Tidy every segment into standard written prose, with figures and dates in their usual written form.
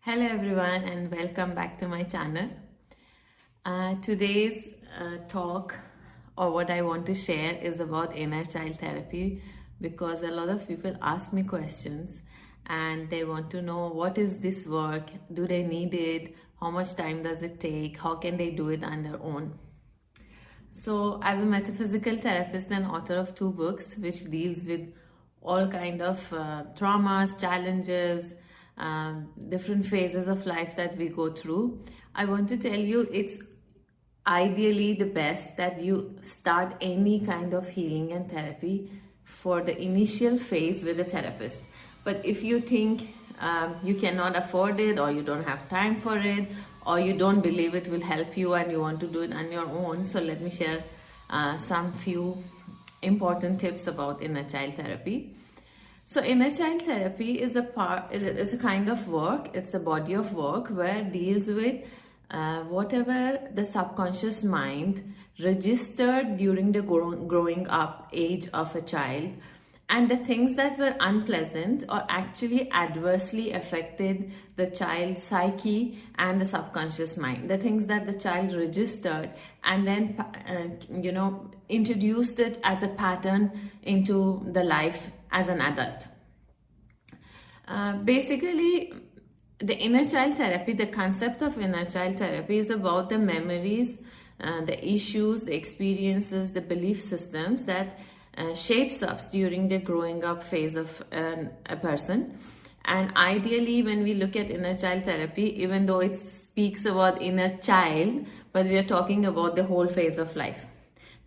Hello everyone and welcome back to my channel. Today's talk or what I want to share is about inner child therapy because a lot of people ask me questions and they want to know what is this work, do they need it, how much time does it take, how can they do it on their own. So as a metaphysical therapist and author of 2 books which deals with all kind of traumas, challenges, different phases of life that we go through, I want to tell you it's ideally the best that you start any kind of healing and therapy for the initial phase with a therapist. But if you think you cannot afford it, or you don't have time for it, or you don't believe it will help you and you want to do it on your own, so let me share some few important tips about inner child therapy. So inner child therapy is a kind of work, it's a body of work where it deals with whatever the subconscious mind registered during the growing up age of a child, and the things that were unpleasant or actually adversely affected the child's psyche and the subconscious mind, the things that the child registered and then introduced it as a pattern into the life as an adult. Basically, the inner child therapy, the concept of inner child therapy is about the memories, the issues, the experiences, the belief systems that shapes up during the growing up phase of a person. And ideally, when we look at inner child therapy, even though it speaks about inner child, but we are talking about the whole phase of life,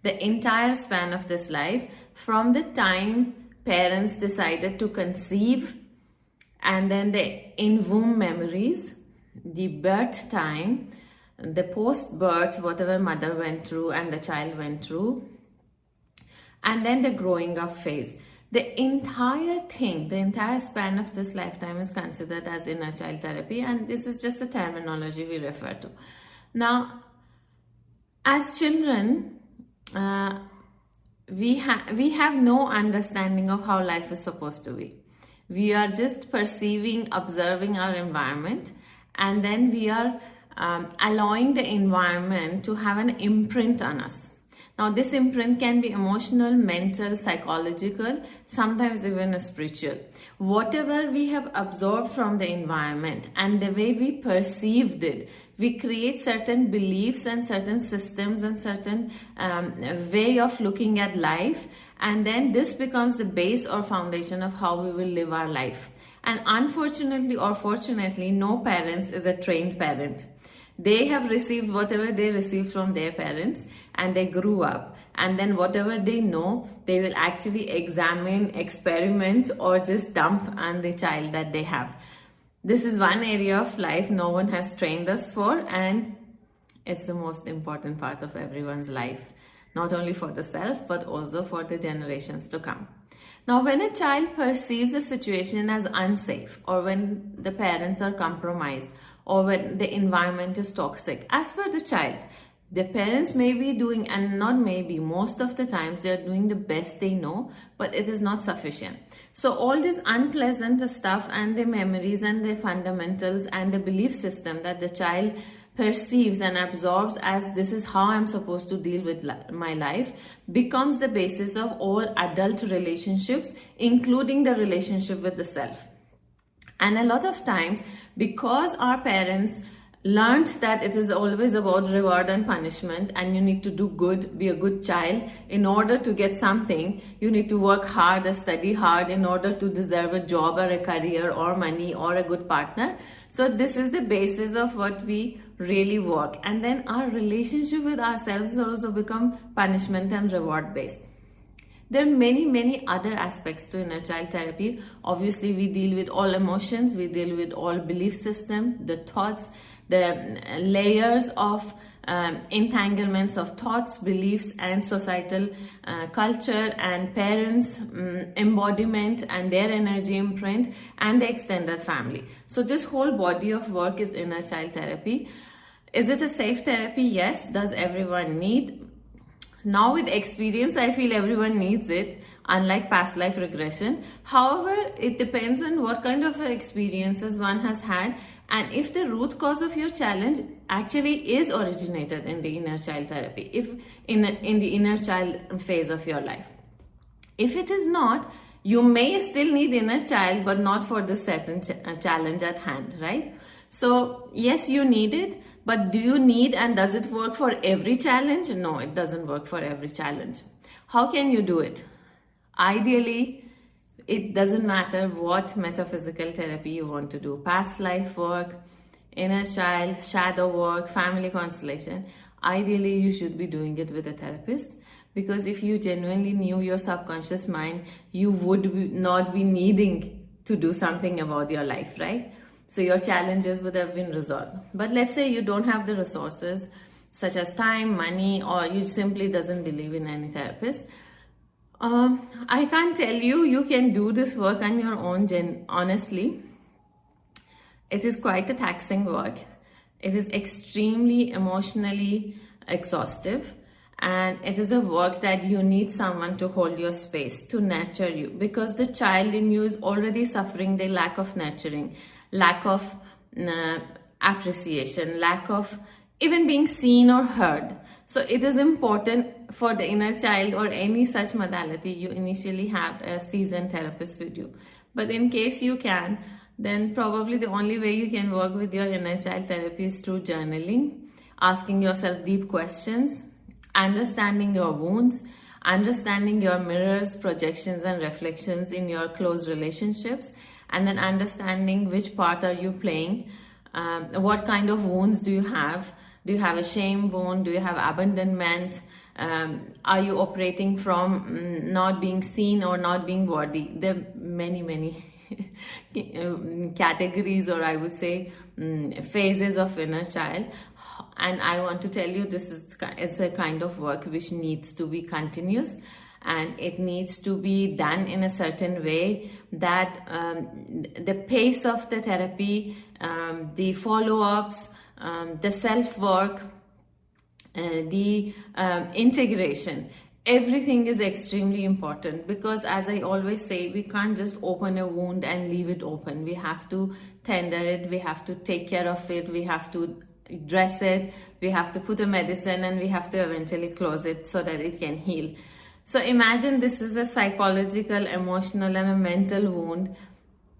the entire span of this life, from the time parents decided to conceive, and then the in-womb memories, the birth time, the post-birth, whatever mother went through and the child went through, and then the growing up phase. The entire thing, the entire span of this lifetime is considered as inner child therapy, and this is just a terminology we refer to. Now, as children, we have no understanding of how life is supposed to be. We are just perceiving, observing our environment, and then we are allowing the environment to have an imprint on us. Now, this imprint can be emotional, mental, psychological, sometimes even spiritual. Whatever we have absorbed from the environment and the way we perceived it, we create certain beliefs and certain systems and certain way of looking at life, and then this becomes the base or foundation of how we will live our life. And unfortunately or fortunately, no parents is a trained parent. They have received whatever they received from their parents and they grew up, and then whatever they know, they will actually examine, experiment, or just dump on the child that they have. This is one area of life no one has trained us for, and it's the most important part of everyone's life, not only for the self but also for the generations to come. Now, when a child perceives a situation as unsafe, or when the parents are compromised, or when the environment is toxic, as per the child, the parents may be doing, and not maybe, most of the times they are doing the best they know, but it is not sufficient. So all this unpleasant stuff and the memories and the fundamentals and the belief system that the child perceives and absorbs as this is how I'm supposed to deal with my life becomes the basis of all adult relationships, including the relationship with the self. And a lot of times, because our parents learned that it is always about reward and punishment, and you need to do good, be a good child, in order to get something, you need to work hard or study hard in order to deserve a job or a career or money or a good partner. So this is the basis of what we really work. And then our relationship with ourselves also become punishment and reward based. There are many other aspects to inner child therapy. Obviously, we deal with all emotions, we deal with all belief system, the thoughts, the layers of entanglements of thoughts, beliefs, and societal culture, and parents' embodiment and their energy imprint, and the extended family. So this whole body of work is inner child therapy. Is it a safe therapy? Yes. Does everyone need? Now with experience, I feel everyone needs it, unlike past life regression. However, it depends on what kind of experiences one has had And if the root cause of your challenge actually is originated in the inner child therapy, if in the inner child phase of your life. If it is not, you may still need inner child, but not for this certain challenge at hand, right? So yes, you need it, but do you need and does it work for every challenge? No, it doesn't work for every challenge. How can you do it? Ideally, it doesn't matter what metaphysical therapy you want to do, past life work, inner child, shadow work, family constellation. Ideally, you should be doing it with a therapist, because if you genuinely knew your subconscious mind, you would not be needing to do something about your life, right? So your challenges would have been resolved. But let's say you don't have the resources such as time, money, or you simply doesn't believe in any therapist. I can't tell you, you can do this work on your own, honestly. It is quite a taxing work. It is extremely emotionally exhaustive, and it is a work that you need someone to hold your space, to nurture you, because the child in you is already suffering the lack of nurturing, lack of appreciation, lack of even being seen or heard. So it is important for the inner child or any such modality, you initially have a seasoned therapist with you. But in case you can, then probably the only way you can work with your inner child therapy is through journaling, asking yourself deep questions, understanding your wounds, understanding your mirrors, projections, and reflections in your close relationships, and then understanding which part are you playing, what kind of wounds do you have. Do you have a shame wound? Do you have abandonment? Are you operating from not being seen or not being worthy? There are many categories, or I would say phases of inner child. And I want to tell you, it's a kind of work which needs to be continuous, and it needs to be done in a certain way that the pace of the therapy, the follow-ups, the self-work, the integration, everything is extremely important, because as I always say, we can't just open a wound and leave it open. We have to tender it, we have to take care of it, we have to dress it, we have to put a medicine, and we have to eventually close it so that it can heal. So imagine this is a psychological, emotional, and a mental wound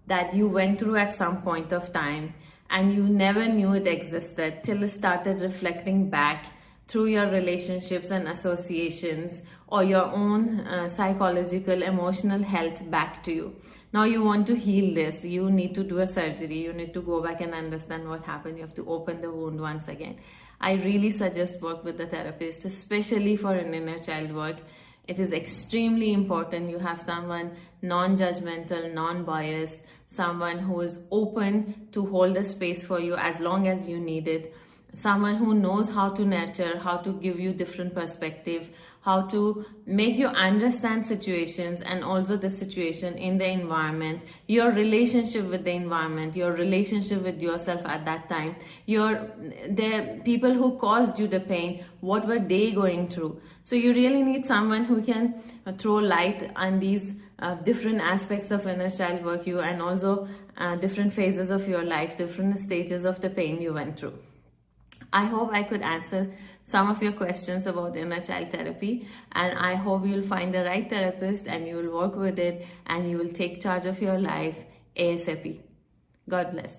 that you went through at some point of time, and you never knew it existed till it started reflecting back through your relationships and associations, or your own psychological, emotional health back to you. Now you want to heal this. You need to do a surgery. You need to go back and understand what happened. You have to open the wound once again. I really suggest work with the therapist, especially for an inner child work. It is extremely important you have someone non-judgmental, non-biased, someone who is open to hold a space for you as long as you need it, someone who knows how to nurture, how to give you different perspective, how to make you understand situations, and also the situation in the environment, your relationship with the environment, your relationship with yourself at that time, the people who caused you the pain, what were they going through. So you really need someone who can throw light on these different aspects of inner child work you, and also different phases of your life, different stages of the pain you went through. I hope I could answer some of your questions about inner child therapy, and I hope you'll find the right therapist and you will work with it and you will take charge of your life ASAP. God bless.